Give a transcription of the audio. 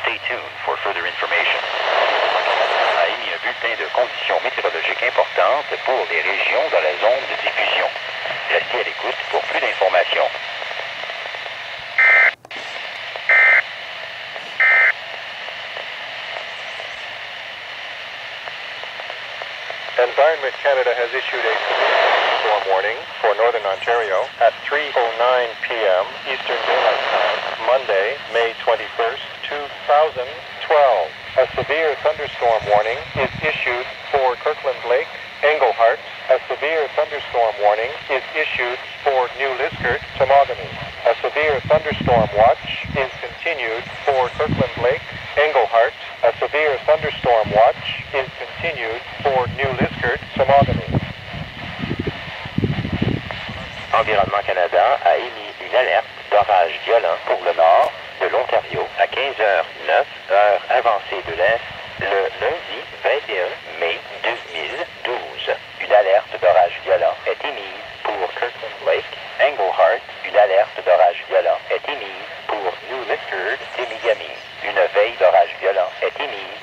Stay tuned for further information. A émis un bulletin de conditions météorologiques importantes pour les régions dans la zone de diffusion. Restez à l'écoute pour plus d'informations. Environment Canada has issued a severe storm warning for Northern Ontario at 3:09 p.m. Eastern Daylight Time, Monday, May 21st, 2012. A severe thunderstorm warning is issued for Kirkland Lake, Englehart. A severe thunderstorm warning is issued for New Liskeard, Temagami. A severe thunderstorm watch is continued for Kirkland Lake, Englehart. A severe thunderstorm watch is continued for New Liskeard, Temagami. Environnement Canada a émis une alerte d'orage violent pour le nord de l'Ontario à 15h09, heure avancée de l'Est, le lundi 21 mai 2012. Une alerte d'orage violent est émise pour Kirkland Lake, Englehart. Une alerte d'orage violent est émise pour New Liskeard, Temagami. Une veille d'orage violent est émise